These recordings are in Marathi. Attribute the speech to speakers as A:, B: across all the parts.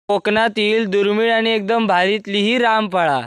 A: कोकणातील दुर्मिळ आणि एकदम भारीतली ही रामफळा।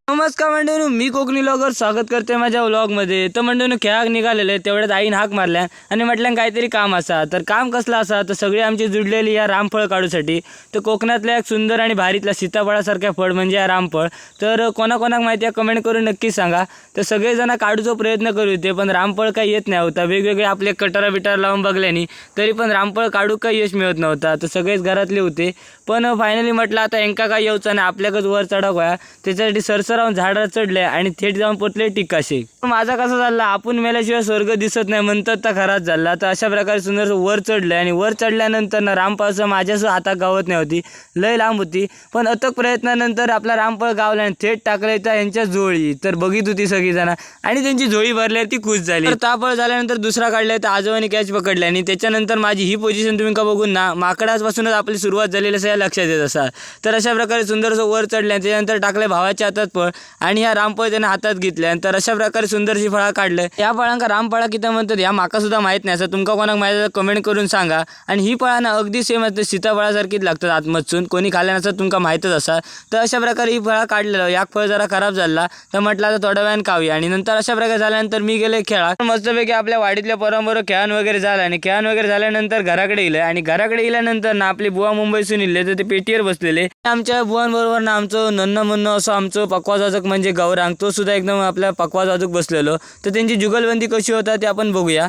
A: नमस्कार मंडळींनो, मी कोकणी व्लॉगर स्वागत करते माझ्या व्लॉगमध्ये। तर मंडळींनो, खेळाक निघालेले तेवढ्यात आईन हाक मारल्या आणि म्हटल्यान काहीतरी काम असा। तर काम कसला असा तर सगळी आमची जुडलेली या रामफळ काढूसाठी। तर कोकणातल्या एक सुंदर आणि भारीतला सीताफळासारखा फळ म्हणजे या रामफळ। तर कोणाकोणाक माहिती आहे कमेंट करून नक्की सांगा। तर सगळेजण काढूचा प्रयत्न करू होते पण रामफळ काही येत नाही होता। वेगवेगळे आपले कटारा बिटार लावून बघल्यानी तरी पण रामफळ काढू काही यश मिळत नव्हता। तर सगळेच घरातले होते पण फायनली म्हटलं आता यांका काय येऊचा नाही, आपल्याकच वर चढाव होया। त्याच्यासाठी सरसरावून झाडावर चढले आणि थेट जाऊन पोचले टिकाशे। माझा कसा झाला, आपण मेल्याशिवाय स्वर्ग दिसत नाही म्हणतात तर खराच झाला। तर अशा प्रकारे सुंदर वर चढले आणि वर चढल्यानंतर ना रामफळाचं माझ्याच हातात गावत नाही होती, लय लांब होती। पण अथक प्रयत्नानंतर आपला रामफळ गावला आणि थेट टाकले त्या यांच्या झोळी। तर बघित होती सगळी जण आणि त्यांची झोळी भरल्यावर ती खुश झाली। तर तापळ झाल्यानंतर दुसरा काढलाय तर आजोबांनी कॅच पकडले आणि त्याच्यानंतर माझी ही पोझिशन तुम्ही का बघून ना माकडापासूनच आपली सुरुवात झालेली असं लक्षात येत असा। तर अशा प्रकारे सुंदरसं वर चढले आणि त्यानंतर टाकले भावाच्या हातात फळ आणि ह्या रामफळ त्याने हातात घेतले। तर अशा प्रकारे सुंदरशी फळा काढले। या फळांका रामफळा किती म्हणतात या माका सुद्धा माहित नाही, असं तुमका कोणाक माहिती आहे कमेंट करून सांगा। आणि ही फळांना अगदी सेम असते, सीताफळासारखीच लागतात आतमधून, कोणी खाल्ल्यानंतर तुमका माहितच असा। तर अशा प्रकारे ही फळा काढलेलं या फळ जरा खराब झाला तर म्हटलं आता थोड्या वेळाने खाऊया। आणि नंतर अशा प्रकारे झाल्यानंतर मी गेले खेळा। मस्तपैकी आपल्या वाडीतल्या पोरांबरोबर खेळान वगैरे झालं आणि खेळान वगैरे झाल्यानंतर घराकडे गेले आणि घराकडे गेल्यानंतर ना आपली बुवा मुंबईसून इले तर ते पेटीवर बसलेले। आमच्या बुवांबरोबर ना आमचं नन्न म्हणणं असं आमचं पकवाज वाजक म्हणजे गौरांग तो सुद्धा एकदम आपल्या पकवाज वाजक बसलेलो। तर त्यांची जुगलबंदी कशी होता ते आपण बघूया।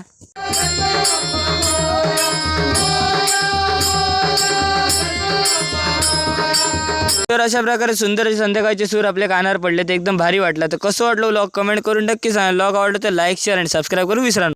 A: तर अशा प्रकारे सुंदर संध्याकाळचे सूर आपल्या कानावर पडले, ते एकदम भारी वाटलं। तर कसं वाटलं व्लॉग कमेंट करून नक्की सांगा। व्लॉग आवडलं तर लाईक शेअर आणि सबस्क्राईब करून विसरा।